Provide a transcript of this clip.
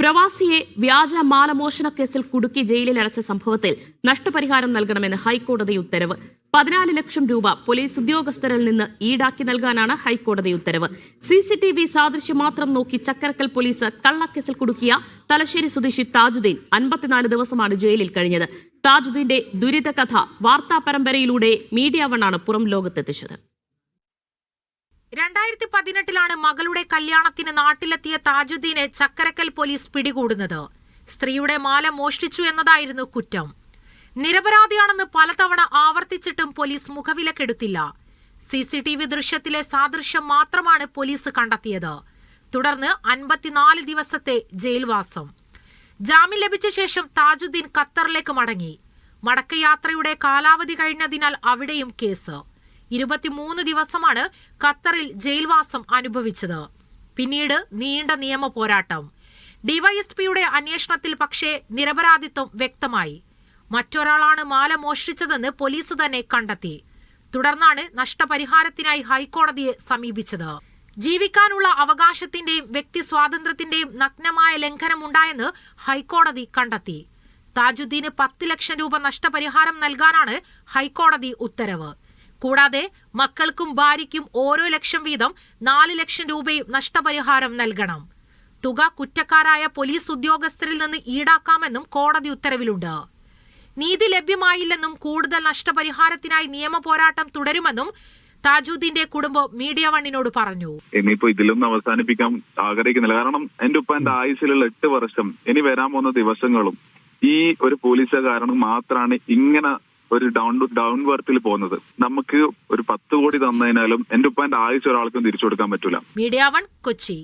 പ്രവാസിയെ വ്യാജ മാലമോഷണ കേസിൽ കുടുക്കി ജയിലിൽ അടച്ച സംഭവത്തിൽ നഷ്ടപരിഹാരം നൽകണമെന്ന് ഹൈക്കോടതി ഉത്തരവ്. 14 ലക്ഷം രൂപ പോലീസ് ഉദ്യോഗസ്ഥരിൽ നിന്ന് ഈടാക്കി നൽകാനാണ് ഹൈക്കോടതി ഉത്തരവ്. CCTV സാദൃശ്യം മാത്രം നോക്കി ചക്കരക്കൽ പോലീസ് കള്ളക്കേസിൽ കുടുക്കിയ തലശ്ശേരി സ്വദേശി താജുദ്ദീൻ 54 ദിവസമാണ് ജയിലിൽ കഴിഞ്ഞത്. താജുദ്ദീന്റെ ദുരിതകഥ വാർത്താ പരമ്പരയിലൂടെ മീഡിയ വണ്ണാണ് പുറം ലോകത്തെത്തിച്ചത്. 2018 മകളുടെ കല്യാണത്തിന് നാട്ടിലെത്തിയ താജുദ്ദീനെ ചക്കരക്കൽ പോലീസ് പിടികൂടുന്നത്. സ്ത്രീയുടെ മാല മോഷ്ടിച്ചു എന്നതായിരുന്നു കുറ്റം. നിരപരാധിയാണെന്ന് പലതവണ ആവർത്തിച്ചിട്ടും പോലീസ് മുഖവിലക്കെടുത്തില്ല. CCTV ദൃശ്യത്തിലെ സാദൃശ്യം മാത്രമാണ് പോലീസ് കണ്ടെത്തിയത്. തുടർന്ന് 54 ദിവസത്തെ ജയിൽവാസം. ജാമ്യം ലഭിച്ച ശേഷം താജുദ്ദീൻ ഖത്തറിലേക്ക് മടങ്ങി. മടക്കയാത്രയുടെ കാലാവധി കഴിഞ്ഞതിനാൽ അവിടെയും കേസ്. 23 ദിവസമാണ് ഖത്തറിൽ ജയിൽവാസം അനുഭവിച്ചത്. പിന്നീട് നീണ്ട നിയമ പോരാട്ടം. ഡിവൈഎസ്പിയുടെ അന്വേഷണത്തിൽ പക്ഷേ നിരപരാധിത്വം വ്യക്തമായി. മറ്റൊരാളാണ് മാല മോഷ്ടിച്ചതെന്ന് പോലീസ് തന്നെ കണ്ടെത്തി. തുടർന്നാണ് നഷ്ടപരിഹാരത്തിനായി ഹൈക്കോടതിയെ സമീപിച്ചത്. ജീവിക്കാനുള്ള അവകാശത്തിന്റെയും വ്യക്തി സ്വാതന്ത്ര്യത്തിന്റെയും നഗ്നമായ ലംഘനമുണ്ടായെന്ന് ഹൈക്കോടതി കണ്ടെത്തി. താജുദ്ദീന് 10 ലക്ഷം രൂപ നഷ്ടപരിഹാരം നൽകാനാണ് ഹൈക്കോടതി ഉത്തരവ്. കൂടാതെ മക്കൾക്കും ഭാര്യയ്ക്കും ഓരോ ലക്ഷം വീതം 4 ലക്ഷം രൂപയും നഷ്ടപരിഹാരം നൽകണം. തുക കുറ്റക്കാരായ പോലീസ് ഉദ്യോഗസ്ഥരിൽ നിന്ന് ഈടാക്കാമെന്നും കോടതി ഉത്തരവിലുണ്ട്. നീതി ലഭ്യമായില്ലെന്നും കൂടുതൽ നഷ്ടപരിഹാരത്തിനായി നിയമ പോരാട്ടം തുടരുമെന്നും താജുദ്ദീന്റെ കുടുംബം മീഡിയ വണ്ണിനോട് പറഞ്ഞു. ഇനിയിപ്പോ ഇതിലൊന്നും അവസാനിപ്പിക്കാൻ ആഗ്രഹിക്കുന്നില്ല. കാരണം എന്റെ ഉപ്പാന്റെ ആയുസ്സിലുള്ള 8 വർഷം ഇനി വരാൻ പോകുന്ന ദിവസങ്ങളും ഈ ഒരു പോലീസുകാരന് മാത്രമാണ് ഇങ്ങനെ ഒരു ഡൗൺ വർത്തിൽ പോകുന്നത്. നമുക്ക് ഒരു 10 കോടി തന്നതിനാലും എന്റെ ഉപ്പാന്റെ ആയുസ് ഒരാൾക്കും തിരിച്ചു കൊടുക്കാൻ പറ്റൂല. Media one, Kochi.